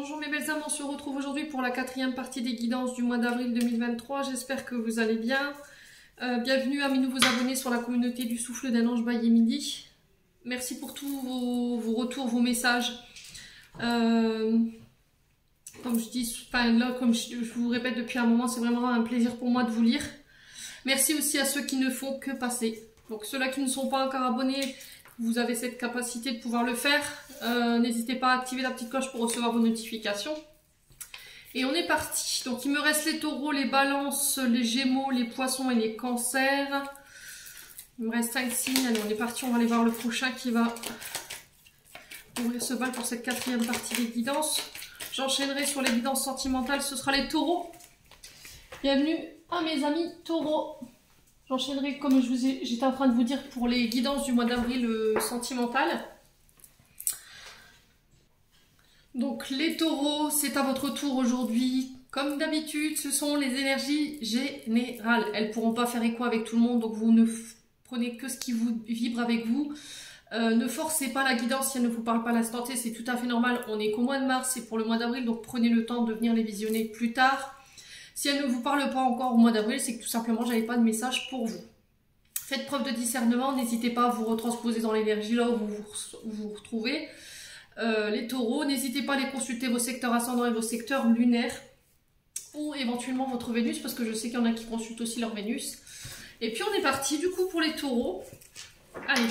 Bonjour mes belles âmes, on se retrouve aujourd'hui pour la quatrième partie des guidances du mois d'avril 2023. J'espère que vous allez bien. Bienvenue à mes nouveaux abonnés sur la communauté du souffle d'un ange by Emily. Merci pour tous vos retours, vos messages. Comme je dis, comme je vous répète depuis un moment, c'est vraiment un plaisir pour moi de vous lire. Merci aussi à ceux qui ne font que passer. Donc ceux-là qui ne sont pas encore abonnés, vous avez cette capacité de pouvoir le faire. N'hésitez pas à activer la petite cloche pour recevoir vos notifications. Et on est parti. Donc il me reste les taureaux, les balances, les gémeaux, les poissons et les cancers. Il me reste 5 signes. Allez, on est parti. On va aller voir le prochain qui va ouvrir ce bal pour cette quatrième partie des guidances. J'enchaînerai sur les guidances sentimentales. Ce sera les taureaux. Bienvenue à mes amis taureaux. J'enchaînerai comme j'étais en train de vous dire pour les guidances du mois d'avril sentimentales. Donc les taureaux, c'est à votre tour aujourd'hui. Comme d'habitude, ce sont les énergies générales. Elles ne pourront pas faire écho avec tout le monde, donc vous ne prenez que ce qui vous vibre avec vous. Ne forcez pas la guidance si elle ne vous parle pas à l'instant T, c'est tout à fait normal. On est qu'au mois de mars, c'est pour le mois d'avril, donc prenez le temps de venir les visionner plus tard. Si elle ne vous parle pas encore au mois d'avril, c'est que tout simplement, j'avais pas de message pour vous. Faites preuve de discernement, n'hésitez pas à vous retransposer dans l'énergie là où vous vous retrouvez. Les taureaux, n'hésitez pas à aller consulter vos secteurs ascendants et vos secteurs lunaires. Ou éventuellement votre Vénus, parce que je sais qu'il y en a qui consultent aussi leur Vénus. Et puis on est parti du coup pour les taureaux. Allez,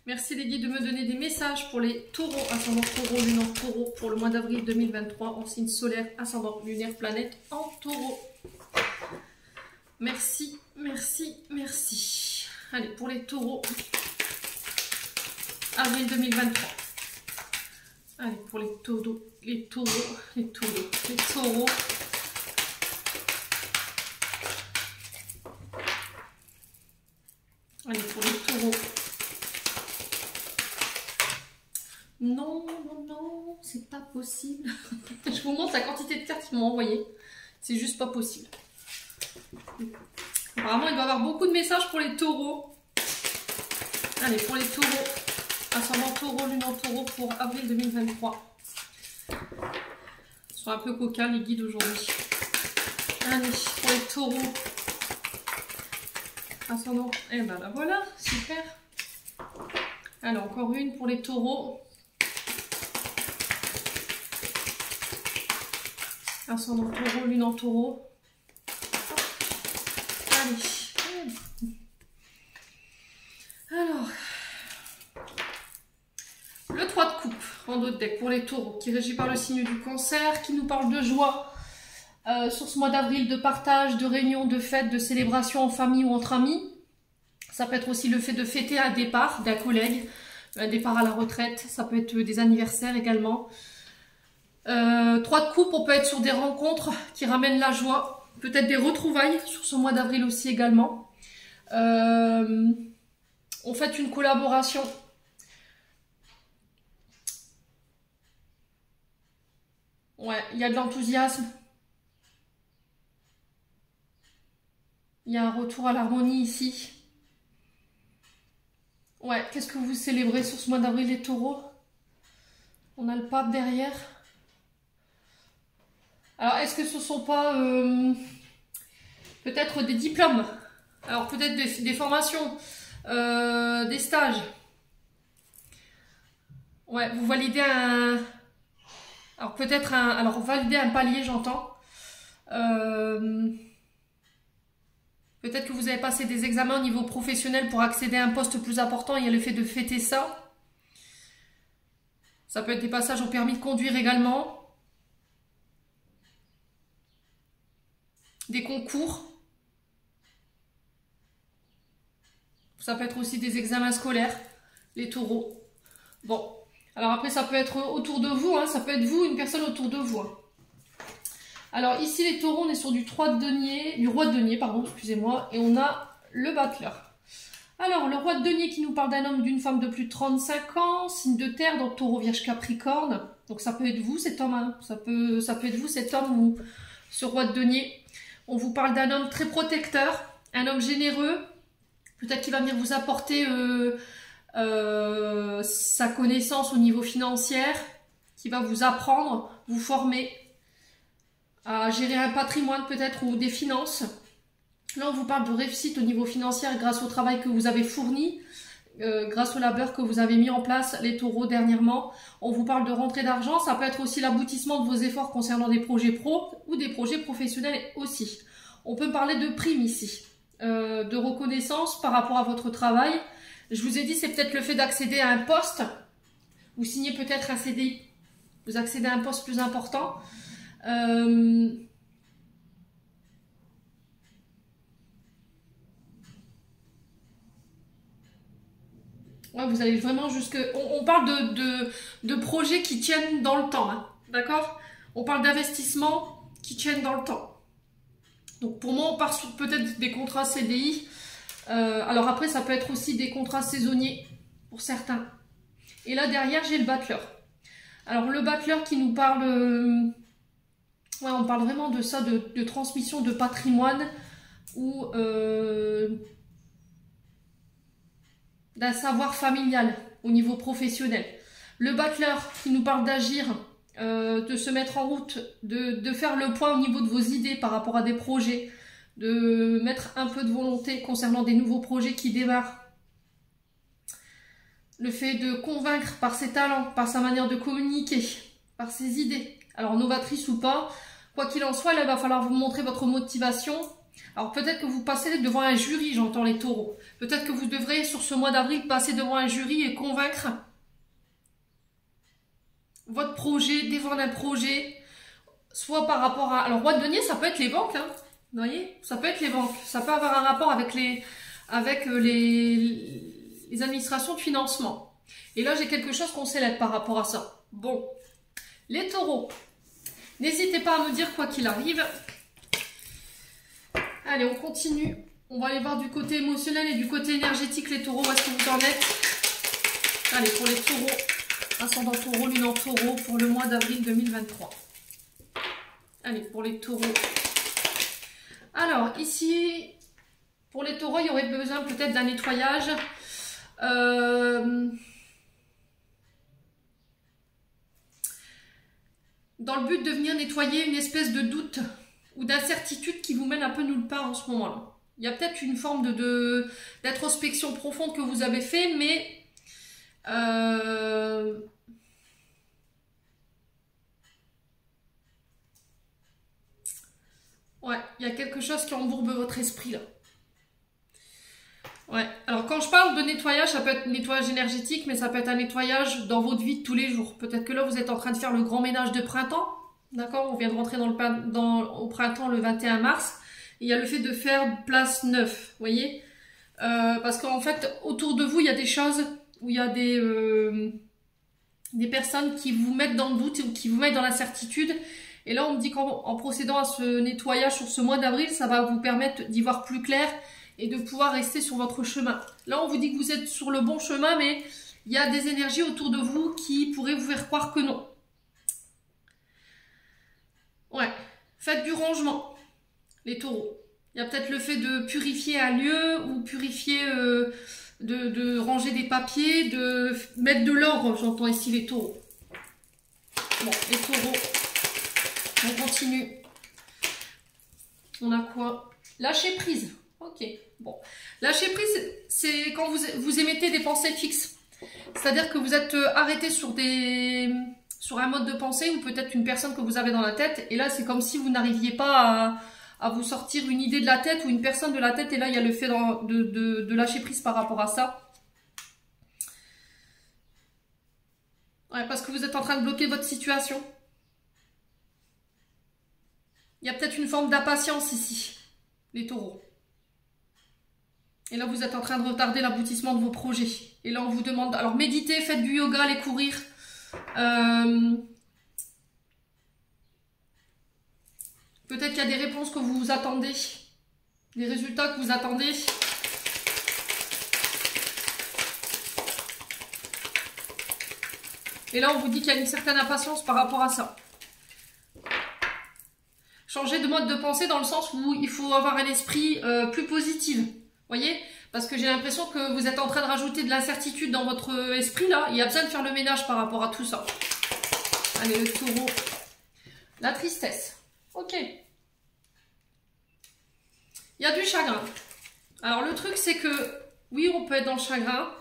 merci les guides de me donner des messages pour les taureaux, ascendant taureau, lunaire taureau, pour le mois d'avril 2023 en signe solaire, ascendant lunaire, planète en taureau. Merci, merci, merci. Allez, pour les taureaux, avril 2023. Allez, pour les taureaux, les taureaux. Allez, pour les taureaux. Non, non, non, c'est pas possible. Je vous montre la quantité de cartes qu'ils m'ont envoyé. C'est juste pas possible. Apparemment, il doit y avoir beaucoup de messages pour les taureaux. Allez, pour les taureaux. Ascendant taureau, lune en taureau pour avril 2023. Ils sont un peu coquins les guides aujourd'hui. Allez, pour les taureaux. Ascendant. Et ben là voilà, super. Alors, encore une pour les taureaux. Ascendant taureau, lune en taureau. Allez. Alors. Le 3 de coupe en dos de deck pour les taureaux, qui est régi par le signe du cancer, qui nous parle de joie sur ce mois d'avril, de partage, de réunion, de fête, de célébration en famille ou entre amis. Ça peut être aussi le fait de fêter un départ d'un collègue, un départ à la retraite, ça peut être des anniversaires également. 3 de coupe, on peut être sur des rencontres qui ramènent la joie, peut-être des retrouvailles sur ce mois d'avril aussi également. On fait une collaboration. Ouais, il y a de l'enthousiasme. Il y a un retour à l'harmonie ici. Ouais, qu'est-ce que vous célébrez sur ce mois d'avril les taureaux? On a le pape derrière. Alors, est-ce que ce ne sont pas peut-être des diplômes? Alors, peut-être des formations, des stages. Ouais, vous validez un... Alors peut-être alors valider un palier, j'entends. Peut-être que vous avez passé des examens au niveau professionnel pour accéder à un poste plus important. Il y a le fait de fêter ça. Ça peut être des passages au permis de conduire également. Des concours. Ça peut être aussi des examens scolaires, les taureaux. Bon. Alors après, ça peut être autour de vous, hein, ça peut être vous, une personne autour de vous. Hein. Alors ici, les taureaux, on est sur du roi de denier, pardon, excusez-moi, et on a le battleur. Alors, le roi de denier qui nous parle d'un homme, d'une femme de plus de 35 ans, signe de terre, donc taureau, vierge, capricorne. Donc ça peut être vous, cet homme, hein. Ça peut être vous, cet homme ou ce roi de denier. On vous parle d'un homme très protecteur, un homme généreux, peut-être qu'il va venir vous apporter... sa connaissance au niveau financier, qui va vous apprendre, vous former à gérer un patrimoine peut-être ou des finances. Là, on vous parle de réussite au niveau financier grâce au travail que vous avez fourni, grâce au labeur que vous avez mis en place, les taureaux, dernièrement. On vous parle de rentrée d'argent. Ça peut être aussi l'aboutissement de vos efforts concernant des projets pro ou des projets professionnels aussi. On peut parler de primes ici, de reconnaissance par rapport à votre travail. Je vous ai dit, c'est peut-être le fait d'accéder à un poste. Vous signez peut-être un CDI. Vous accédez à un poste plus important. Ouais, vous allez vraiment jusque... On parle de projets qui tiennent dans le temps, hein, d'accord? On parle d'investissements qui tiennent dans le temps. Donc pour moi, on part sur peut-être des contrats CDI. Alors après, ça peut être aussi des contrats saisonniers pour certains. Et là, derrière, j'ai le battleur. Alors le battleur qui nous parle... ouais, on parle vraiment de ça, de transmission de patrimoine ou... d'un savoir familial au niveau professionnel. Le battleur qui nous parle d'agir, de se mettre en route, de faire le point au niveau de vos idées par rapport à des projets, de mettre un peu de volonté concernant des nouveaux projets qui démarrent. Le fait de convaincre par ses talents, par sa manière de communiquer, par ses idées. Alors novatrice ou pas, quoi qu'il en soit, là, il va falloir vous montrer votre motivation. Alors peut-être que vous passez devant un jury, j'entends les taureaux. Peut-être que vous devrez, sur ce mois d'avril, passer devant un jury et convaincre votre projet, défendre un projet, soit par rapport à... Alors roi de denier, ça peut être les banques, hein. Vous voyez, ça peut être les banques. Ça peut avoir un rapport avec les administrations de financement. Et là, j'ai quelque chose qu'on célèbre par rapport à ça. Bon, les taureaux, n'hésitez pas à me dire quoi qu'il arrive. Allez, on continue. On va aller voir du côté émotionnel et du côté énergétique, les taureaux. Où est-ce que vous en êtes? Allez, pour les taureaux, ascendant taureau, lune en taureau, pour le mois d'avril 2023. Allez, pour les taureaux. Alors, ici, pour les taureaux, il y aurait besoin peut-être d'un nettoyage. Dans le but de venir nettoyer une espèce de doute ou d'incertitude qui vous mène un peu nulle part en ce moment-là. Il y a peut-être une forme d'introspection profonde que vous avez fait, mais ouais, il y a quelque chose qui embourbe votre esprit là. Ouais, alors quand je parle de nettoyage, ça peut être un nettoyage énergétique, mais ça peut être un nettoyage dans votre vie de tous les jours. Peut-être que là, vous êtes en train de faire le grand ménage de printemps. D'accord, on vient de rentrer au printemps le 21 mars. Il y a le fait de faire place neuve, vous voyez, parce qu'en fait, autour de vous, il y a des choses où il y a des personnes qui vous mettent dans le doute ou qui vous mettent dans l'incertitude. Et là, on me dit qu'en procédant à ce nettoyage sur ce mois d'avril, ça va vous permettre d'y voir plus clair et de pouvoir rester sur votre chemin. Là, on vous dit que vous êtes sur le bon chemin, mais il y a des énergies autour de vous qui pourraient vous faire croire que non. Ouais, faites du rangement, les taureaux. Il y a peut-être le fait de purifier un lieu ou purifier, de ranger des papiers, de mettre de l'ordre, j'entends ici les taureaux. Bon, les taureaux, on continue. On a quoi? Lâcher prise. Ok, bon. Lâcher prise, c'est quand vous émettez des pensées fixes. C'est-à-dire que vous êtes arrêté sur un mode de pensée ou peut-être une personne que vous avez dans la tête. Et là, c'est comme si vous n'arriviez pas à vous sortir une idée de la tête ou une personne de la tête. Et là, il y a le fait de lâcher prise par rapport à ça. Ouais, parce que vous êtes en train de bloquer votre situation. Il y a peut-être une forme d'impatience ici, les taureaux. Et là, vous êtes en train de retarder l'aboutissement de vos projets. Et là, on vous demande... Alors, méditez, faites du yoga, allez courir. Peut-être qu'il y a des réponses que vous attendez. Des résultats que vous attendez. Et là, on vous dit qu'il y a une certaine impatience par rapport à ça. Changer de mode de pensée dans le sens où il faut avoir un esprit plus positif. Voyez, parce que j'ai l'impression que vous êtes en train de rajouter de l'incertitude dans votre esprit là. Il y a besoin de faire le ménage par rapport à tout ça. Allez, le taureau. La tristesse. Ok. Il y a du chagrin. Alors, le truc, c'est que, oui, on peut être dans le chagrin,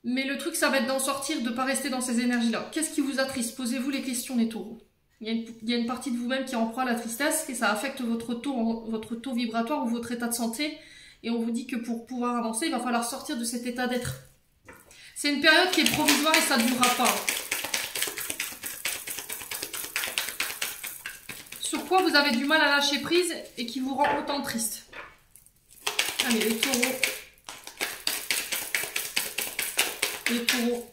mais le truc, ça va être d'en sortir, de ne pas rester dans ces énergies-là. Qu'est-ce qui vous attriste? Posez-vous les questions, les taureaux. Il y a une partie de vous-même qui est en proie à la tristesse et ça affecte votre taux vibratoire ou votre état de santé. Et on vous dit que pour pouvoir avancer, il va falloir sortir de cet état d'être. C'est une période qui est provisoire et ça ne durera pas. Sur quoi vous avez du mal à lâcher prise et qui vous rend autant triste? Allez, les taureaux. Les taureaux.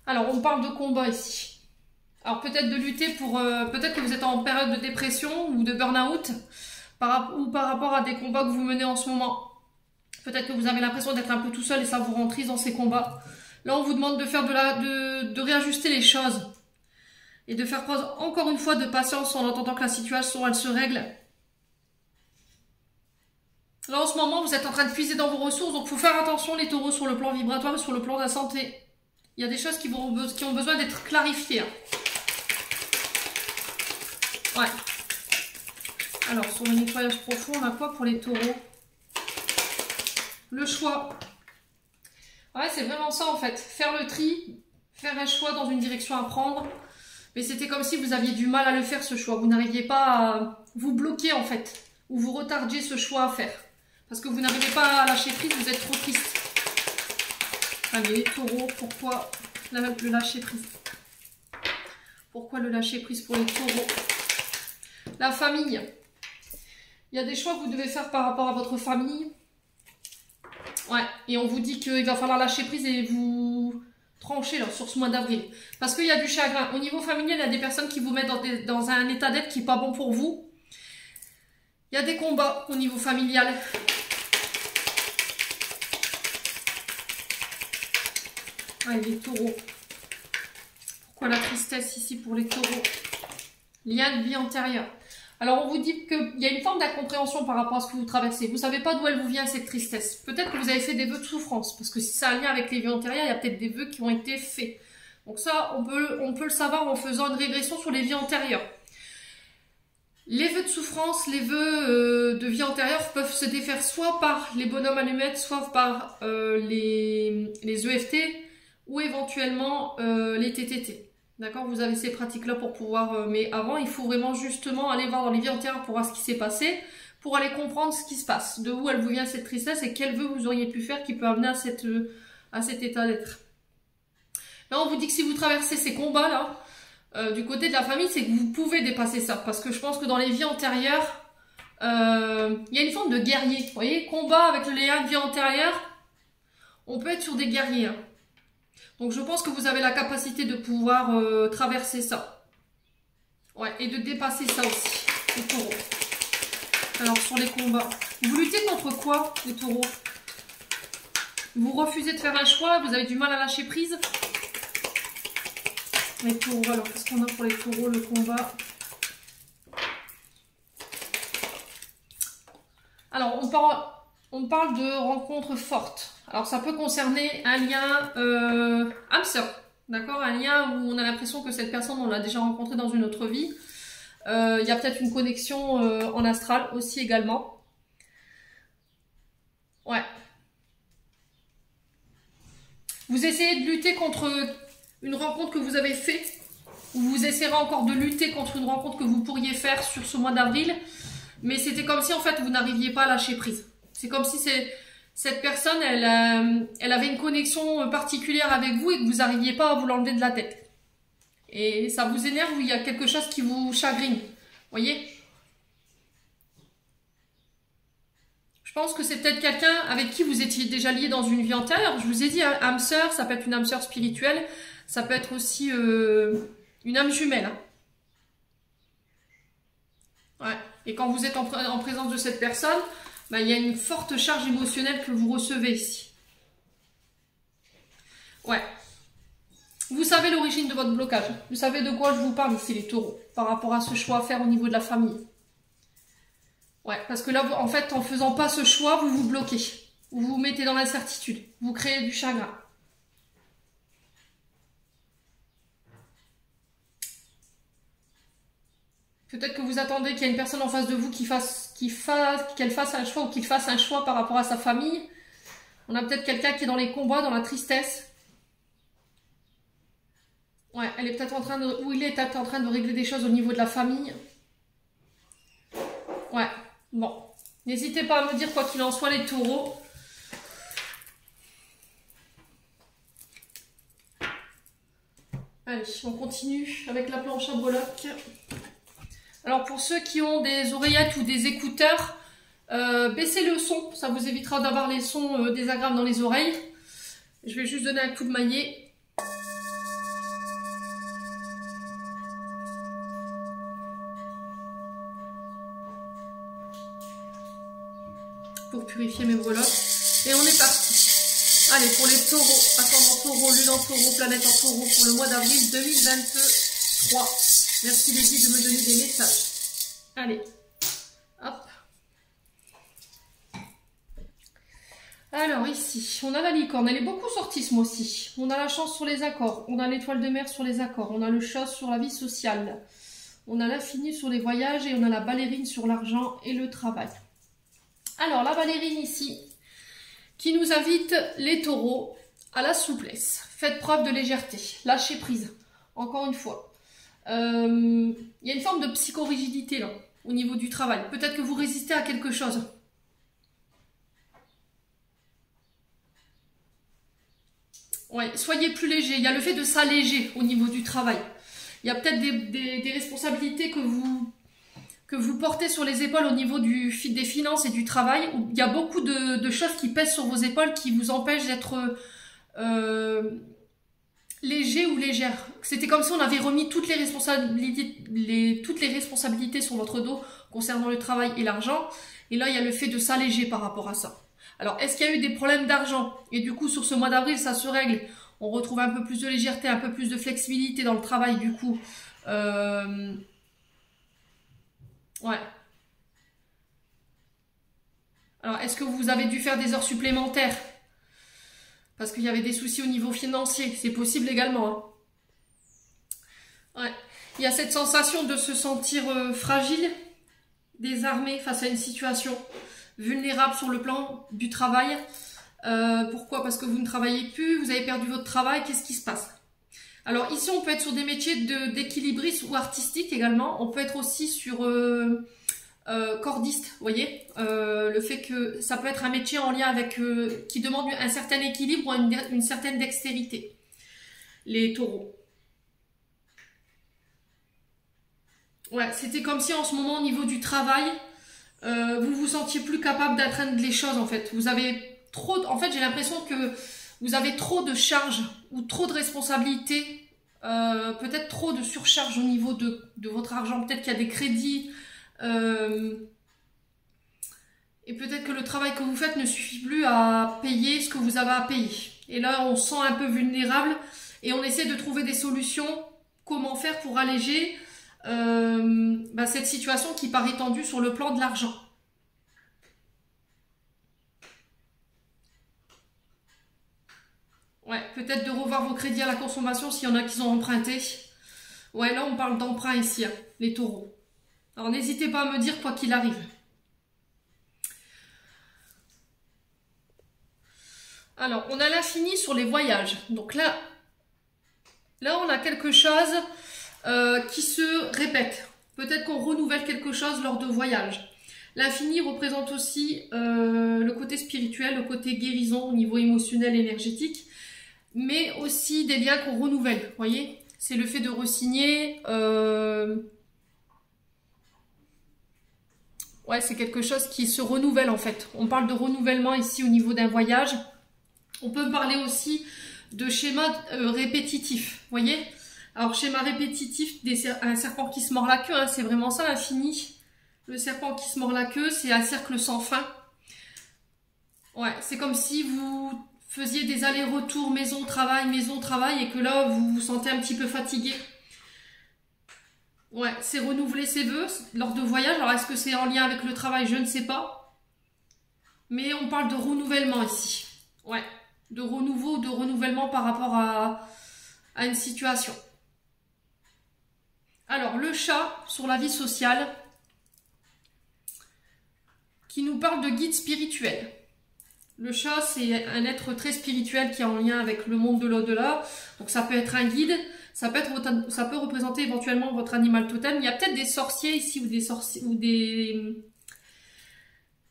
Alors, on parle de combat ici. Alors, peut-être de lutter pour... peut-être que vous êtes en période de dépression ou de burn-out ou par rapport à des combats que vous menez en ce moment. Peut-être que vous avez l'impression d'être un peu tout seul et ça vous rend triste dans ces combats. Là, on vous demande de faire de réajuster les choses. Et de faire preuve, encore une fois, de patience en attendant que la situation, elle se règle. Là, en ce moment, vous êtes en train de puiser dans vos ressources. Donc, il faut faire attention, les taureaux, sur le plan vibratoire et sur le plan de la santé. Il y a des choses qui ont besoin d'être clarifiées. Ouais. Alors, sur le nettoyage profond, on a quoi pour les taureaux? Le choix. Ouais, c'est vraiment ça, en fait. Faire le tri, faire un choix dans une direction à prendre. Mais c'était comme si vous aviez du mal à le faire, ce choix. Vous n'arriviez pas à vous bloquer, en fait. Ou vous retardiez ce choix à faire. Parce que vous n'arrivez pas à lâcher prise, vous êtes trop triste. Allez, les taureaux, pourquoi le lâcher prise? Pourquoi le lâcher prise pour les taureaux? La famille. Il y a des choix que vous devez faire par rapport à votre famille. Ouais, et on vous dit qu'il va falloir lâcher prise et vous trancher là, sur ce mois d'avril. Parce qu'il y a du chagrin. Au niveau familial, il y a des personnes qui vous mettent dans un état d'être qui n'est pas bon pour vous. Il y a des combats au niveau familial. Ouais, les taureaux. Pourquoi la tristesse ici pour les taureaux? Lien de vie antérieure. Alors, on vous dit qu'il y a une forme d'incompréhension par rapport à ce que vous traversez. Vous ne savez pas d'où elle vous vient, cette tristesse. Peut-être que vous avez fait des vœux de souffrance. Parce que si ça a un lien avec les vies antérieures, il y a peut-être des vœux qui ont été faits. Donc ça, on peut le savoir en faisant une régression sur les vies antérieures. Les vœux de souffrance, les vœux de vie antérieure peuvent se défaire soit par les bonhommes allumettes, soit par les EFT ou éventuellement les TTT. D'accord, vous avez ces pratiques-là pour pouvoir... mais avant, il faut vraiment justement aller voir dans les vies antérieures pour voir ce qui s'est passé, pour aller comprendre ce qui se passe, de où elle vous vient cette tristesse et quel vœu vous auriez pu faire qui peut amener à cet état d'être. Là, on vous dit que si vous traversez ces combats-là, du côté de la famille, c'est que vous pouvez dépasser ça. Parce que je pense que dans les vies antérieures, il y a une forme de guerrier. Vous voyez, combat avec le lien de vie antérieure, on peut être sur des guerriers. Hein. Donc je pense que vous avez la capacité de pouvoir traverser ça. Ouais, et de dépasser ça aussi, les taureaux. Alors sur les combats, vous luttez contre quoi, les taureaux? Vous refusez de faire un choix, vous avez du mal à lâcher prise. Les taureaux, alors qu'est-ce qu'on a pour les taureaux, le combat? Alors on parle de rencontres fortes. Alors ça peut concerner un lien âme sœur, d'accord? Un lien où on a l'impression que cette personne, on l'a déjà rencontrée dans une autre vie. Il y a peut-être une connexion en astral aussi également. Ouais. Vous essayez de lutter contre une rencontre que vous avez faite, ou vous essayerez encore de lutter contre une rencontre que vous pourriez faire sur ce mois d'avril, mais c'était comme si en fait vous n'arriviez pas à lâcher prise. C'est comme si cette personne, elle avait une connexion particulière avec vous et que vous n'arriviez pas à vous l'enlever de la tête. Et ça vous énerve ou il y a quelque chose qui vous chagrine. Voyez? Je pense que c'est peut-être quelqu'un avec qui vous étiez déjà lié dans une vie antérieure. Je vous ai dit, hein, âme sœur, ça peut être une âme sœur spirituelle, ça peut être aussi une âme jumelle. Hein. Ouais. Et quand vous êtes en présence de cette personne, ben, il y a une forte charge émotionnelle que vous recevez ici. Ouais. Vous savez l'origine de votre blocage. Vous savez de quoi je vous parle ici, les taureaux, par rapport à ce choix à faire au niveau de la famille. Ouais, parce que là, en fait, en faisant pas ce choix, vous vous bloquez. Vous vous mettez dans l'incertitude. Vous créez du chagrin. Peut-être que vous attendez qu'il y ait une personne en face de vous qu'elle fasse un choix ou qu'il fasse un choix par rapport à sa famille. On a peut-être quelqu'un qui est dans les combats, dans la tristesse. Ouais, elle est peut-être en train de... Ou il est peut-être en train de régler des choses au niveau de la famille. Ouais, bon. N'hésitez pas à me dire quoi qu'il en soit, les taureaux. Allez, on continue avec la planche à breloques. Alors pour ceux qui ont des oreillettes ou des écouteurs, baissez le son, ça vous évitera d'avoir les sons désagréables dans les oreilles. Je vais juste donner un coup de maillet. Pour purifier mes breloques. Et on est parti. Allez, pour les taureaux, ascendant taureau, lune en taureau, planète en taureau, pour le mois d'avril 2023. Merci les guides de me donner des messages. Allez, hop. Alors ici, on a la licorne, elle est beaucoup sortie ce mois-ci. On a la chance sur les accords, on a l'étoile de mer sur les accords, on a le chat sur la vie sociale, on a l'infini sur les voyages et on a la ballerine sur l'argent et le travail. Alors la ballerine ici, qui nous invite les taureaux à la souplesse. Faites preuve de légèreté, lâchez prise, encore une fois. Il y a une forme de psychorigidité là, au niveau du travail. Peut-être que vous résistez à quelque chose. Ouais, soyez plus léger. Il y a le fait de s'alléger au niveau du travail. Il y a peut-être des responsabilités que vous portez sur les épaules au niveau des finances et du travail. Où il y a beaucoup de choses qui pèsent sur vos épaules qui vous empêchent d'être léger ou légère. C'était comme si on avait remis toutes les responsabilités sur votre dos concernant le travail et l'argent. Et là, il y a le fait de s'alléger par rapport à ça. Alors, est-ce qu'il y a eu des problèmes d'argent? Et du coup, sur ce mois d'avril, ça se règle. On retrouve un peu plus de légèreté, un peu plus de flexibilité dans le travail, du coup. Ouais. Alors, est-ce que vous avez dû faire des heures supplémentaires? Parce qu'il y avait des soucis au niveau financier. C'est possible également. Hein. Ouais. Il y a cette sensation de se sentir fragile, désarmé face à une situation, vulnérable sur le plan du travail. Pourquoi? Parce que vous ne travaillez plus, vous avez perdu votre travail, qu'est-ce qui se passe? Alors ici, on peut être sur des métiers d'équilibriste ou artistique également. On peut être aussi sur cordiste, vous voyez, le fait que ça peut être un métier en lien avec qui demande un certain équilibre ou une certaine dextérité. Les taureaux. Ouais, c'était comme si en ce moment au niveau du travail, vous vous sentiez plus capable d'atteindre les choses en fait. Vous avez trop, en fait j'ai l'impression que vous avez trop de charges ou trop de responsabilités, peut-être trop de surcharge au niveau de votre argent. Peut-être qu'il y a des crédits. Et peut-être que le travail que vous faites ne suffit plus à payer ce que vous avez à payer. Et là, on se sent un peu vulnérable et on essaie de trouver des solutions. Comment faire pour alléger cette situation qui paraît tendue sur le plan de l'argent. Ouais, peut-être de revoir vos crédits à la consommation s'il y en a qui ont emprunté. Ouais, là, on parle d'emprunt ici, hein, les taureaux. Alors, n'hésitez pas à me dire quoi qu'il arrive. Alors, on a l'infini sur les voyages. Donc là, on a quelque chose qui se répète. Peut-être qu'on renouvelle quelque chose lors de voyages. L'infini représente aussi le côté spirituel, le côté guérison au niveau émotionnel, énergétique, mais aussi des liens qu'on renouvelle. Vous voyez, c'est le fait de re-signer. Ouais, c'est quelque chose qui se renouvelle en fait. On parle de renouvellement ici au niveau d'un voyage. On peut parler aussi de schéma répétitif. Vous voyez? Alors, schéma répétitif, un serpent qui se mord la queue, hein, c'est vraiment ça l'infini. Le serpent qui se mord la queue, c'est un cercle sans fin. Ouais, c'est comme si vous faisiez des allers-retours maison-travail, et que là, vous vous sentez un petit peu fatigué. Ouais, c'est renouveler ses vœux lors de voyage. Alors, est-ce que c'est en lien avec le travail? Je ne sais pas. Mais on parle de renouvellement ici. Ouais, de renouveau, de renouvellement par rapport à une situation. Alors, le chat, sur la vie sociale, qui nous parle de guide spirituel. Le chat, c'est un être très spirituel qui est en lien avec le monde de l'au-delà. Donc, ça peut être un guide, ça peut représenter éventuellement votre animal totem. Il y a peut-être des sorciers ici ou des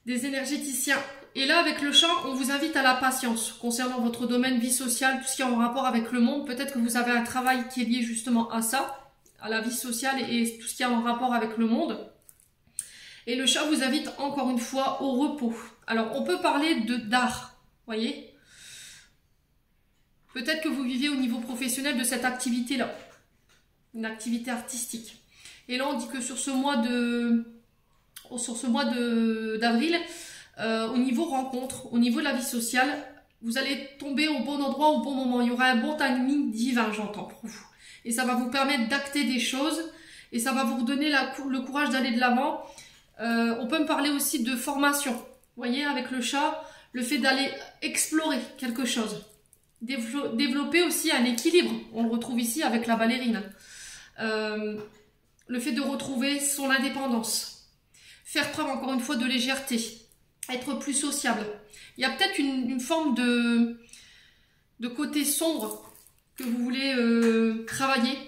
énergéticiens. Et là, avec le chat, on vous invite à la patience concernant votre domaine vie sociale, tout ce qui est en rapport avec le monde. Peut-être que vous avez un travail qui est lié justement à ça, à la vie sociale et tout ce qui est en rapport avec le monde. Et le chat vous invite encore une fois au repos. Alors, on peut parler d'art, voyez. Peut-être que vous vivez au niveau professionnel de cette activité-là, une activité artistique. Et là, on dit que sur ce mois d'avril, au niveau rencontre, au niveau de la vie sociale, vous allez tomber au bon endroit, au bon moment. Il y aura un bon timing divin, j'entends pour vous. Et ça va vous permettre d'acter des choses et ça va vous redonner le courage d'aller de l'avant. On peut me parler aussi de formation. Vous voyez, avec le chat, le fait d'aller explorer quelque chose. Développer aussi un équilibre. On le retrouve ici avec la ballerine. Le fait de retrouver son indépendance. Faire preuve encore une fois de légèreté. Être plus sociable. Il y a peut-être une forme de côté sombre que vous voulez travailler.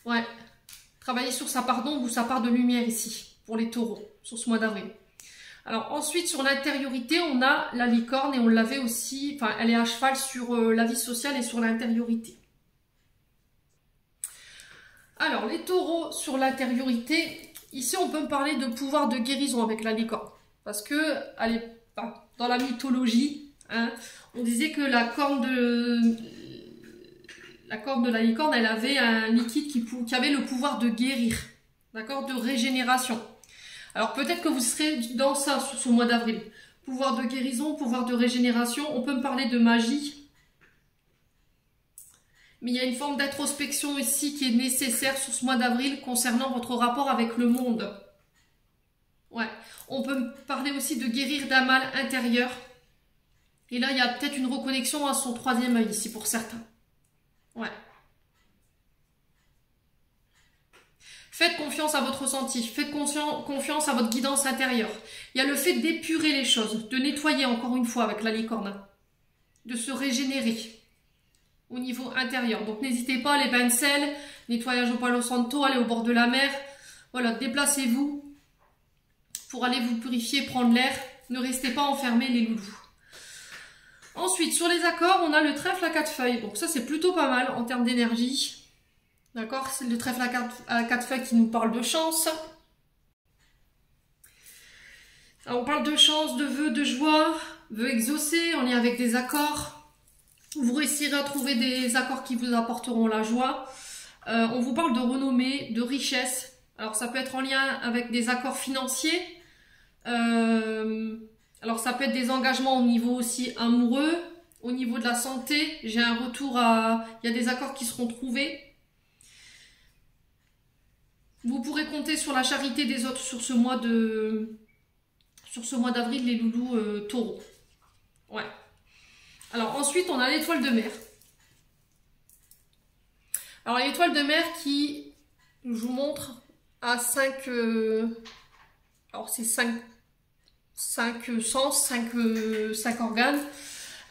Ouais. Travailler sur sa part d'ombre ou sa part de lumière ici, pour les taureaux, sur ce mois d'avril. Alors ensuite, sur l'intériorité, on a la licorne et on l'avait aussi, enfin, elle est à cheval sur la vie sociale et sur l'intériorité. Alors, les taureaux sur l'intériorité, ici on peut me parler de pouvoir de guérison avec la licorne. Parce que, dans la mythologie, hein, on disait que la corne de la licorne, elle avait un liquide qui avait le pouvoir de guérir, d'accord, de régénération. Alors peut-être que vous serez dans ça sur ce mois d'avril. Pouvoir de guérison, pouvoir de régénération, on peut me parler de magie. Mais il y a une forme d'introspection ici qui est nécessaire sur ce mois d'avril concernant votre rapport avec le monde. Ouais, on peut me parler aussi de guérir d'un mal intérieur. Et là, il y a peut-être une reconnexion à son troisième œil ici pour certains. Ouais. Faites confiance à votre ressenti, faites confiance à votre guidance intérieure. Il y a le fait d'épurer les choses, de nettoyer encore une fois avec la licorne, de se régénérer au niveau intérieur. Donc n'hésitez pas, les bains de sel, nettoyage au Palo Santo, allez au bord de la mer. Voilà, déplacez-vous pour aller vous purifier, prendre l'air. Ne restez pas enfermés les loulous. Ensuite, sur les accords, on a le trèfle à 4 feuilles. Donc ça, c'est plutôt pas mal en termes d'énergie. D'accord? C'est le trèfle à 4 feuilles qui nous parle de chance. Alors, on parle de chance, de vœux, de joie, vœux exaucés, en lien avec des accords. Vous réussirez à trouver des accords qui vous apporteront la joie. On vous parle de renommée, de richesse. Alors, ça peut être en lien avec des accords financiers. Alors ça peut être des engagements au niveau aussi amoureux, au niveau de la santé, j'ai un retour à... Il y a des accords qui seront trouvés. Vous pourrez compter sur la charité des autres sur ce mois d'avril, les loulous taureaux. Ouais. Alors ensuite, on a l'étoile de mer. Alors l'étoile de mer qui, je vous montre, a 5... alors c'est 5 sens, 5 organes.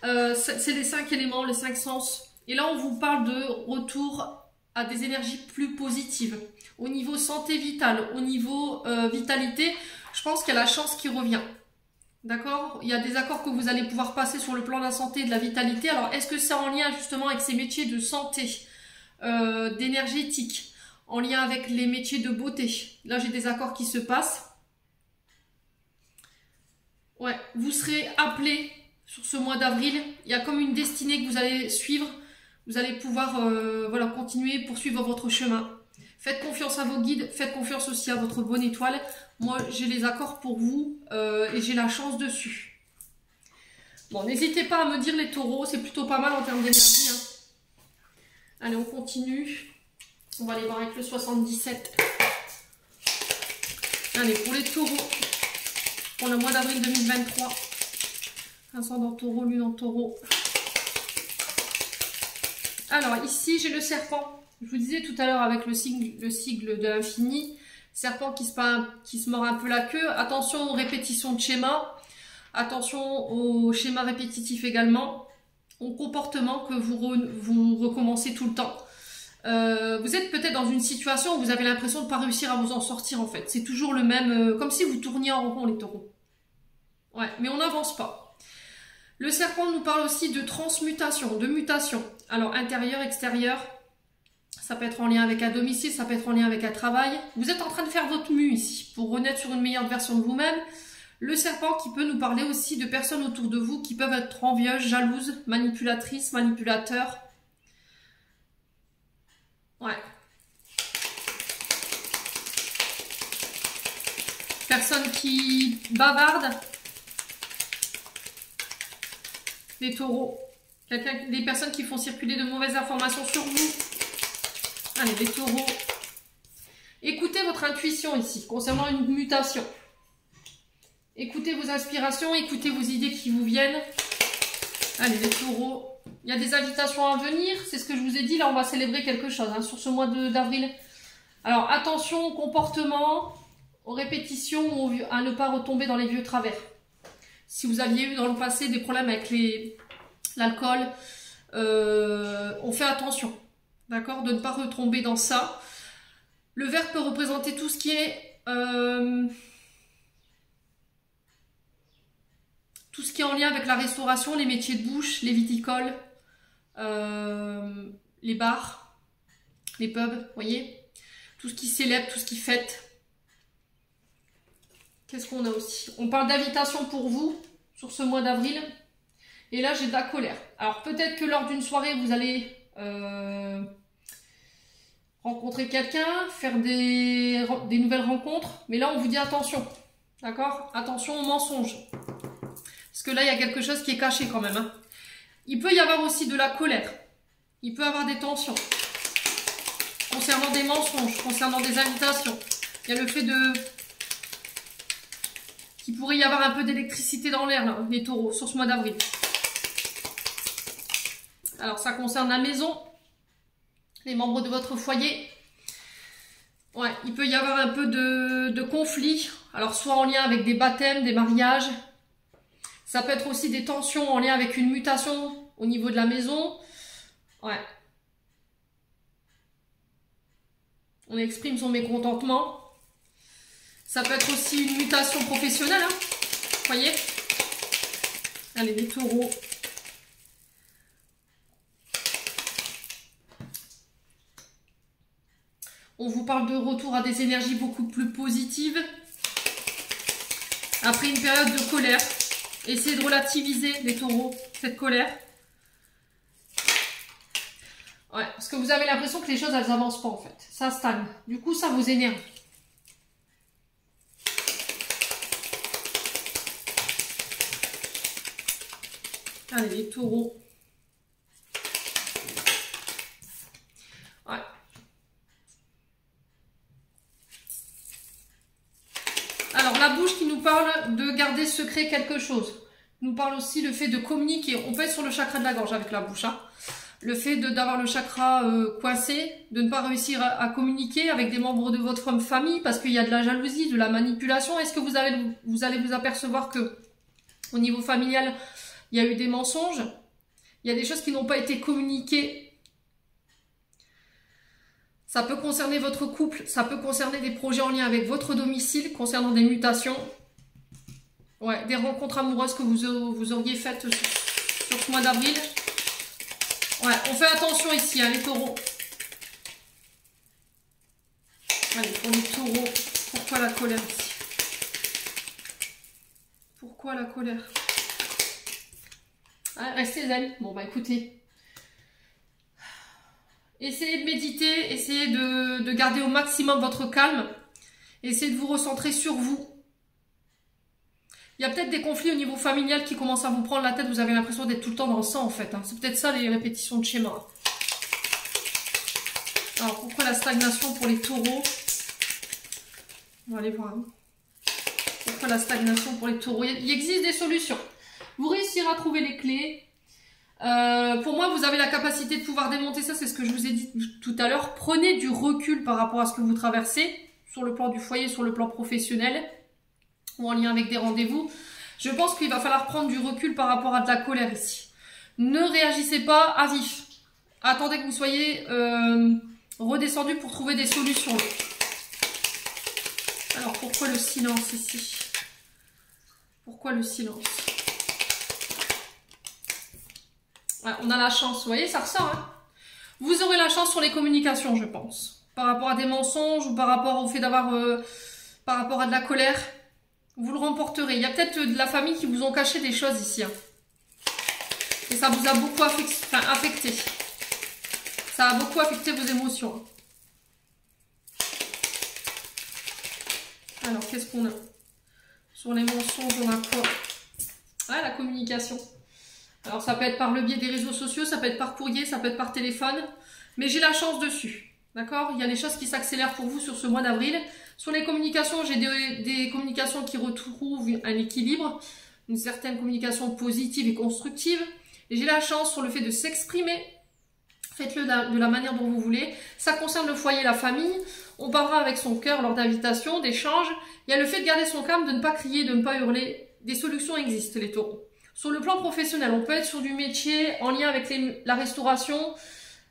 C'est les 5 éléments, les 5 sens. Et là, on vous parle de retour à des énergies plus positives. Au niveau santé vitale, au niveau vitalité, je pense qu'il y a la chance qui revient. D'accord? Il y a des accords que vous allez pouvoir passer sur le plan de la santé et de la vitalité. Alors, est-ce que c'est en lien justement avec ces métiers de santé, d'énergétique, en lien avec les métiers de beauté? Là, j'ai des accords qui se passent. Ouais, vous serez appelé sur ce mois d'avril. Il y a comme une destinée que vous allez suivre. Vous allez pouvoir voilà, continuer, poursuivre votre chemin. Faites confiance à vos guides, faites confiance aussi à votre bonne étoile. Moi, j'ai les accords pour vous et j'ai la chance dessus. Bon, n'hésitez pas à me dire les taureaux, c'est plutôt pas mal en termes d'énergie. Hein. Allez, on continue. On va aller voir avec le 77. Allez, pour les taureaux. Pour le mois d'avril 2023, ascendant taureau, lune en taureau. Alors ici j'ai le serpent Je vous disais tout à l'heure avec le sigle de l'infini, serpent qui se mord un peu la queue. Attention aux répétitions de schémas. Attention aux schémas répétitifs également. Au comportement que vous recommencez tout le temps. Vous êtes peut-être dans une situation où vous avez l'impression de ne pas réussir à vous en sortir en fait. C'est toujours le même, comme si vous tourniez en rond les taureaux. Ouais, mais on n'avance pas. Le serpent nous parle aussi de transmutation, de mutation. Alors intérieur, extérieur, ça peut être en lien avec un domicile, ça peut être en lien avec un travail. Vous êtes en train de faire votre mue ici pour renaître sur une meilleure version de vous-même. Le serpent qui peut nous parler aussi de personnes autour de vous qui peuvent être envieuses, jalouses, manipulatrices, manipulateurs. Ouais. Personnes qui bavardent. Les taureaux. Des personnes qui font circuler de mauvaises informations sur vous. Allez, les taureaux. Écoutez votre intuition ici, concernant une mutation. Écoutez vos inspirations, écoutez vos idées qui vous viennent. Allez, les taureaux. Il y a des invitations à venir, c'est ce que je vous ai dit. Là, on va célébrer quelque chose hein, sur ce mois d'avril. Alors, attention au comportement, aux répétitions, à ne pas retomber dans les vieux travers. Si vous aviez eu dans le passé des problèmes avec l'alcool, on fait attention, d'accord, de ne pas retomber dans ça. Le vert peut représenter tout ce qui est... tout ce qui est en lien avec la restauration, les métiers de bouche, les viticoles, les bars, les pubs, vous voyez. Tout ce qui célèbre, tout ce qui fête. Qu'est-ce qu'on a aussi? On parle d'invitation pour vous sur ce mois d'avril. Et là, j'ai de la colère. Alors peut-être que lors d'une soirée, vous allez rencontrer quelqu'un, faire des nouvelles rencontres. Mais là, on vous dit attention. D'accord? Attention aux mensonges. Parce que là, il y a quelque chose qui est caché quand même. Hein. Il peut y avoir aussi de la colère. Il peut y avoir des tensions. Concernant des mensonges, concernant des invitations. Il y a le fait qu'il pourrait y avoir un peu d'électricité dans l'air, là, les taureaux, sur ce mois d'avril. Alors, ça concerne la maison, les membres de votre foyer. Ouais, il peut y avoir un peu de conflit. Alors, soit en lien avec des baptêmes, des mariages. Ça peut être aussi des tensions en lien avec une mutation au niveau de la maison. Ouais. On exprime son mécontentement. Ça peut être aussi une mutation professionnelle. Hein. Vous voyez? Allez, les taureaux. On vous parle de retour à des énergies beaucoup plus positives. Après une période de colère. Essayez de relativiser, les taureaux, cette colère. Ouais, parce que vous avez l'impression que les choses, elles avancent pas en fait. Ça stagne. Du coup, ça vous énerve. Allez, les taureaux. Ouais. Alors, la bouche qui nous parle de garder secret quelque chose. Nous parle aussi le fait de communiquer. On peut être sur le chakra de la gorge avec la bouche. Hein. Le fait d'avoir le chakra coincé, de ne pas réussir à communiquer avec des membres de votre famille parce qu'il y a de la jalousie, de la manipulation. Est-ce que vous allez vous apercevoir que au niveau familial, il y a eu des mensonges, il y a des choses qui n'ont pas été communiquées. Ça peut concerner votre couple, ça peut concerner des projets en lien avec votre domicile, concernant des mutations. Ouais, des rencontres amoureuses que vous auriez faites sur ce mois d'avril. Ouais, on fait attention ici, hein, les taureaux. Allez, pour les taureaux, pourquoi la colère ici? Pourquoi la colère? Ah, restez zen. Bon, bah écoutez. Essayez de méditer, essayez de garder au maximum votre calme. Essayez de vous recentrer sur vous. Il y a peut-être des conflits au niveau familial qui commencent à vous prendre la tête. Vous avez l'impression d'être tout le temps dans le sang en fait. Hein. C'est peut-être ça les répétitions de schémas. Alors pourquoi la stagnation pour les taureaux? On va aller voir. Hein. Pourquoi la stagnation pour les taureaux? Il existe des solutions. Vous réussirez à trouver les clés. Pour moi, vous avez la capacité de pouvoir démonter ça, c'est ce que je vous ai dit tout à l'heure. Prenez du recul par rapport à ce que vous traversez, sur le plan du foyer, sur le plan professionnel, ou en lien avec des rendez-vous. Je pense qu'il va falloir prendre du recul par rapport à de la colère ici. Ne réagissez pas à vif. Attendez que vous soyez redescendu pour trouver des solutions. Alors, pourquoi le silence ici? Pourquoi le silence? Ouais, on a la chance, vous voyez, ça ressort. Hein, vous aurez la chance sur les communications, je pense. Par rapport à des mensonges ou par rapport au fait d'avoir... par rapport à de la colère. Vous le remporterez. Il y a peut-être de la famille qui vous ont caché des choses ici. Hein. Et ça vous a beaucoup affecté. Ça a beaucoup affecté vos émotions. Alors, qu'est-ce qu'on a? Sur les mensonges, on a quoi? Ah, la communication. Alors, ça peut être par le biais des réseaux sociaux, ça peut être par courrier, ça peut être par téléphone. Mais j'ai la chance dessus. D'accord? Il y a des choses qui s'accélèrent pour vous sur ce mois d'avril. Sur les communications, j'ai des communications qui retrouvent un équilibre. Une certaine communication positive et constructive. Et j'ai la chance sur le fait de s'exprimer. Faites-le de la manière dont vous voulez. Ça concerne le foyer, la famille. On parlera avec son cœur lors d'invitation, d'échanges. Il y a le fait de garder son calme, de ne pas crier, de ne pas hurler. Des solutions existent, les taureaux. Sur le plan professionnel, on peut être sur du métier en lien avec la restauration,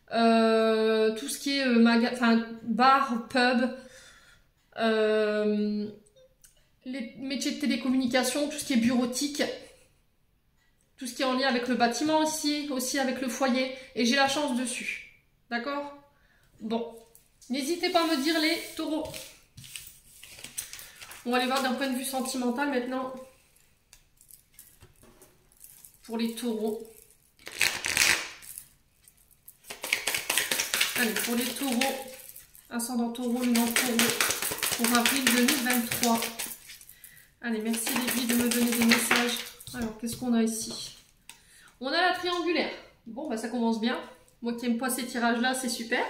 tout ce qui est bar, pub, les métiers de télécommunication, tout ce qui est bureautique, tout ce qui est en lien avec le bâtiment ici, aussi avec le foyer, et j'ai la chance dessus. D'accord? Bon, n'hésitez pas à me dire les taureaux. On va aller voir d'un point de vue sentimental maintenant. Pour les taureaux. Allez, pour les taureaux, ascendant taureau, lunan taureau, pour avril 2023. Allez, merci les filles de me donner des messages. Alors, qu'est-ce qu'on a ici? On a la triangulaire. Bon, bah ça commence bien. Moi qui n'aime pas ces tirages-là, c'est super.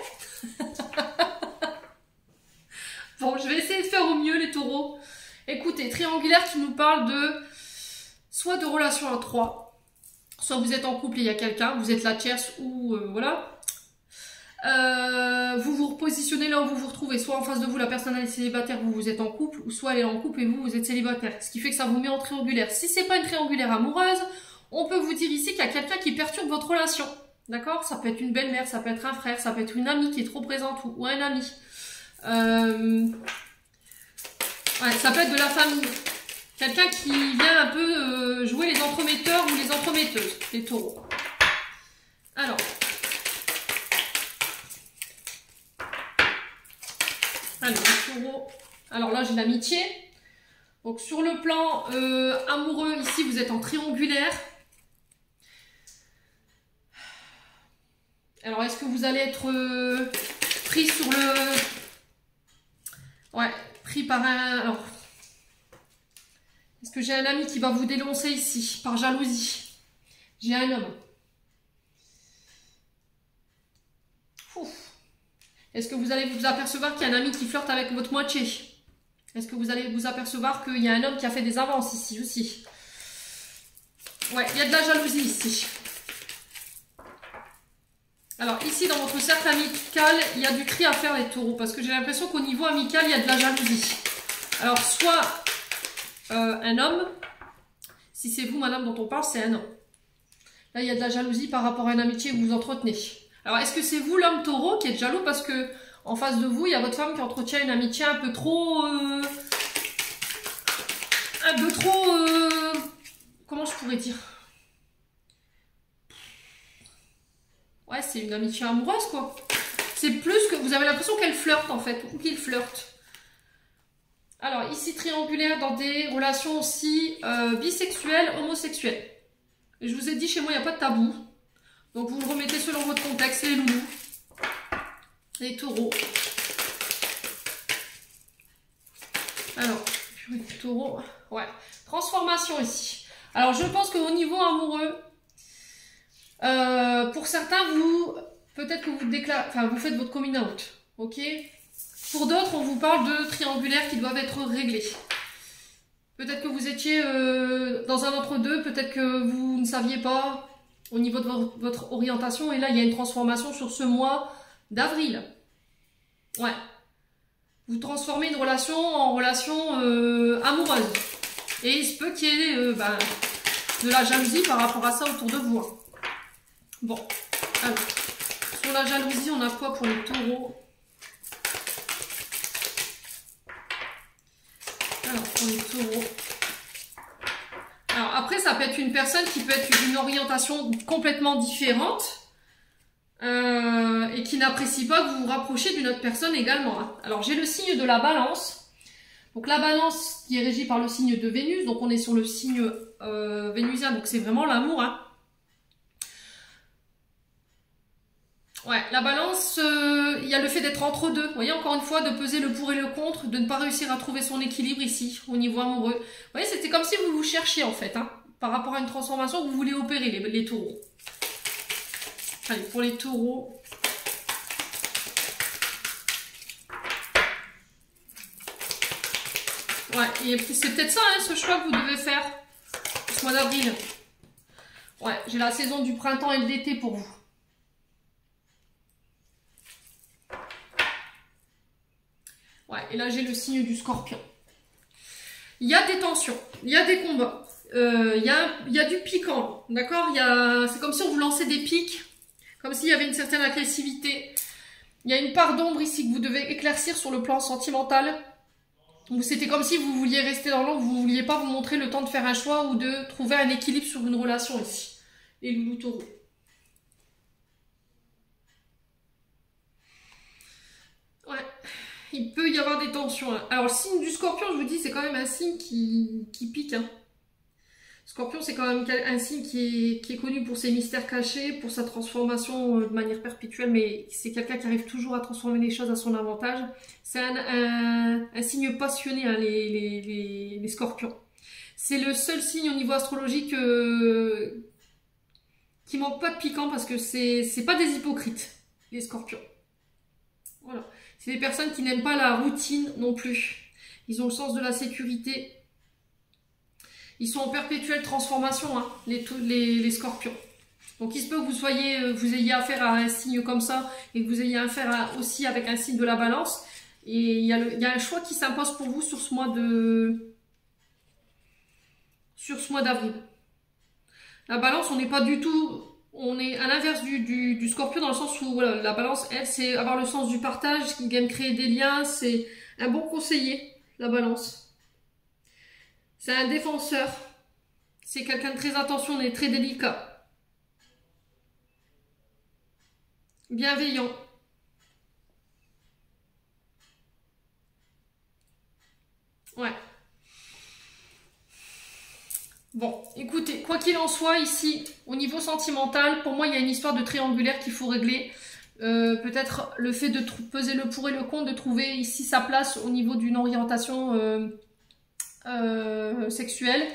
Bon, je vais essayer de faire au mieux les taureaux. Écoutez, triangulaire qui nous parle de soit de relations à trois, soit vous êtes en couple et il y a quelqu'un, vous êtes la tierce ou voilà. Vous vous repositionnez là où vous vous retrouvez, soit en face de vous la personne elle est célibataire, vous êtes en couple, ou soit elle est en couple et vous êtes célibataire. Ce qui fait que ça vous met en triangulaire. Si c'est pas une triangulaire amoureuse, on peut vous dire ici qu'il y a quelqu'un qui perturbe votre relation. D'accord? Ça peut être une belle-mère, ça peut être un frère, ça peut être une amie qui est trop présente ou un ami. Ouais, ça peut être de la famille. Quelqu'un qui vient un peu jouer les entremetteurs ou les entremetteuses, les taureaux. Alors. Allez, les taureaux. Alors là, j'ai l'amitié. Donc sur le plan amoureux, ici, vous êtes en triangulaire. Alors, est-ce que vous allez être pris sur le... Ouais, pris par un... Alors... Est-ce que j'ai un ami qui va vous dénoncer ici, par jalousie? J'ai un homme. Est-ce que vous allez vous apercevoir qu'il y a un ami qui flirte avec votre moitié? Est-ce que vous allez vous apercevoir qu'il y a un homme qui a fait des avances ici aussi? Ouais, il y a de la jalousie ici. Alors ici, dans votre cercle amical, il y a du cri à faire les taureaux, parce que j'ai l'impression qu'au niveau amical, il y a de la jalousie. Alors soit... un homme, si c'est vous madame dont on parle, c'est un homme. Là il y a de la jalousie par rapport à une amitié que vous entretenez. Alors est-ce que c'est vous l'homme taureau qui êtes jaloux parce que en face de vous il y a votre femme qui entretient une amitié un peu trop comment je pourrais dire, ouais, c'est une amitié amoureuse quoi. C'est plus que vous avez l'impression qu'elle flirte en fait, ou qu'il flirte. Alors, ici, triangulaire dans des relations aussi bisexuelles, homosexuelles. Et je vous ai dit, chez moi, il n'y a pas de tabou. Donc, vous le remettez selon votre contexte, les loulous, les taureaux. Alors, les taureaux, ouais. Transformation ici. Alors, je pense qu'au niveau amoureux, pour certains, peut-être que vous faites votre coming out, ok? Pour d'autres, on vous parle de triangulaires qui doivent être réglés. Peut-être que vous étiez dans un entre-deux, peut-être que vous ne saviez pas. au niveau de votre orientation. Et là, il y a une transformation sur ce mois d'avril. Ouais. Vous transformez une relation en relation amoureuse. Et il se peut qu'il y ait de la jalousie par rapport à ça autour de vous. Bon, alors, sur la jalousie, on a quoi pour les taureaux? Alors, pour les taureaux. Alors, après, ça peut être une personne qui peut être une orientation complètement différente et qui n'apprécie pas que vous vous rapprochiez d'une autre personne également. Hein. Alors, j'ai le signe de la balance. Donc, la balance qui est régie par le signe de Vénus. Donc, on est sur le signe vénusien. Donc, c'est vraiment l'amour. Hein. Ouais, la balance, il y a le fait d'être entre deux. Vous voyez, encore une fois, de peser le pour et le contre, de ne pas réussir à trouver son équilibre ici, au niveau amoureux. Vous voyez, c'était comme si vous vous cherchiez, en fait, hein, par rapport à une transformation que vous voulez opérer, les taureaux. Allez, pour les taureaux. Ouais, et c'est peut-être ça, hein, ce choix que vous devez faire, ce mois d'avril. Ouais, j'ai la saison du printemps et de l'été pour vous. Ouais, et là j'ai le signe du scorpion. Il y a des tensions, il y a des combats, il y a du piquant, d'accord? C'est comme si on vous lançait des pics, comme s'il y avait une certaine agressivité. Il y a une part d'ombre ici que vous devez éclaircir sur le plan sentimental. C'était comme si vous vouliez rester dans l'ombre, vous ne vouliez pas vous montrer le temps de faire un choix ou de trouver un équilibre sur une relation ici. Les loulous taureaux. Ouais. Il peut y avoir des tensions. Hein. Alors, le signe du scorpion, je vous dis, c'est quand même un signe qui pique. Hein. Scorpion, c'est quand même un signe qui est connu pour ses mystères cachés, pour sa transformation de manière perpétuelle, mais c'est quelqu'un qui arrive toujours à transformer les choses à son avantage. C'est un signe passionné, hein, les scorpions. C'est le seul signe au niveau astrologique qui manque pas de piquant, parce que c'est pas des hypocrites, les scorpions. Voilà. C'est des personnes qui n'aiment pas la routine non plus. Ils ont le sens de la sécurité. Ils sont en perpétuelle transformation, hein, les scorpions. Donc il se peut que vous ayez affaire à un signe comme ça et que vous ayez affaire aussi avec un signe de la balance. Et il y a un choix qui s'impose pour vous sur ce mois d'avril. La balance, on n'est pas du tout... On est à l'inverse du scorpion dans le sens où voilà, la balance, elle, c'est avoir le sens du partage, qui aime créer des liens, c'est un bon conseiller, la balance. C'est un défenseur, c'est quelqu'un de très attentionné, très délicat. Bienveillant. Ouais. Bon, écoutez, quoi qu'il en soit, ici, au niveau sentimental, pour moi, il y a une histoire de triangulaire qu'il faut régler. Peut-être le fait de peser le pour et le contre, de trouver ici sa place au niveau d'une orientation sexuelle,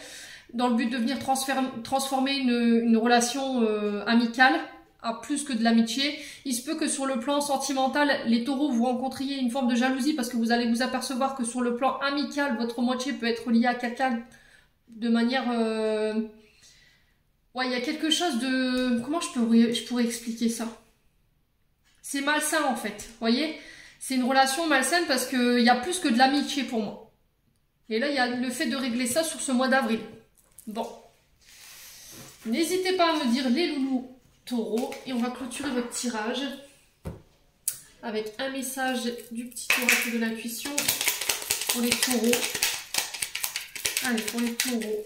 dans le but de venir transformer une relation amicale à plus que de l'amitié. Il se peut que sur le plan sentimental, les taureaux, vous rencontriez une forme de jalousie parce que vous allez vous apercevoir que sur le plan amical, votre moitié peut être liée à quelqu'un de manière... Ouais, il y a quelque chose de... Comment je pourrais expliquer ça? C'est malsain en fait, vous voyez? C'est une relation malsaine parce qu'il y a plus que de l'amitié pour moi. Et là, il y a le fait de régler ça sur ce mois d'avril. Bon. N'hésitez pas à me dire les loulous taureaux. Et on va clôturer votre tirage avec un message du petit oracle de l'intuition pour les taureaux. Allez, pour les taureaux.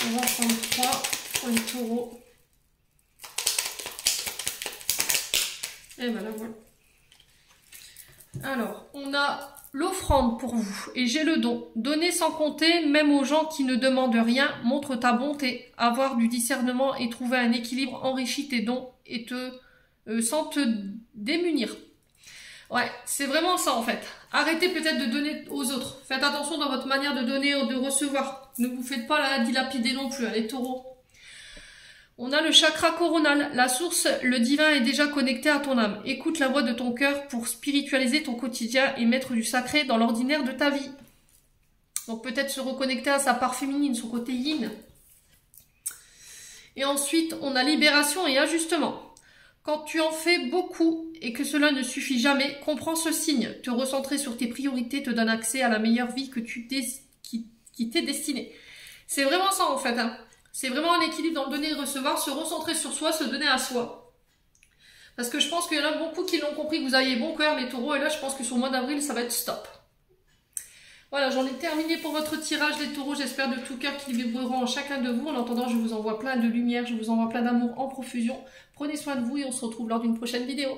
On va en prendre 3 pour les taureaux. Et voilà, voilà. Alors, on a l'offrande pour vous. Et j'ai le don. Donner sans compter, même aux gens qui ne demandent rien, montre ta bonté. Avoir du discernement et trouver un équilibre enrichit tes dons et sans te démunir. Ouais, c'est vraiment ça en fait. Arrêtez peut-être de donner aux autres. Faites attention dans votre manière de donner ou de recevoir. Ne vous faites pas la dilapider non plus, hein, les taureaux. On a le chakra coronal. La source, le divin est déjà connecté à ton âme. Écoute la voix de ton cœur pour spiritualiser ton quotidien et mettre du sacré dans l'ordinaire de ta vie. Donc peut-être se reconnecter à sa part féminine, son côté yin. Et ensuite, on a libération et ajustement. Quand tu en fais beaucoup et que cela ne suffit jamais, comprends ce signe. Te recentrer sur tes priorités te donne accès à la meilleure vie que qui t'est destinée. C'est vraiment ça en fait. Hein. C'est vraiment un équilibre dans le donner et recevoir, se recentrer sur soi, se donner à soi. Parce que je pense qu'il y en a beaucoup qui l'ont compris, que vous ayez bon cœur les taureaux, et là je pense que sur le mois d'avril ça va être stop. Voilà, j'en ai terminé pour votre tirage les taureaux, j'espère de tout cœur qu'ils vibreront en chacun de vous. En attendant, je vous envoie plein de lumière, je vous envoie plein d'amour en profusion. Prenez soin de vous et on se retrouve lors d'une prochaine vidéo.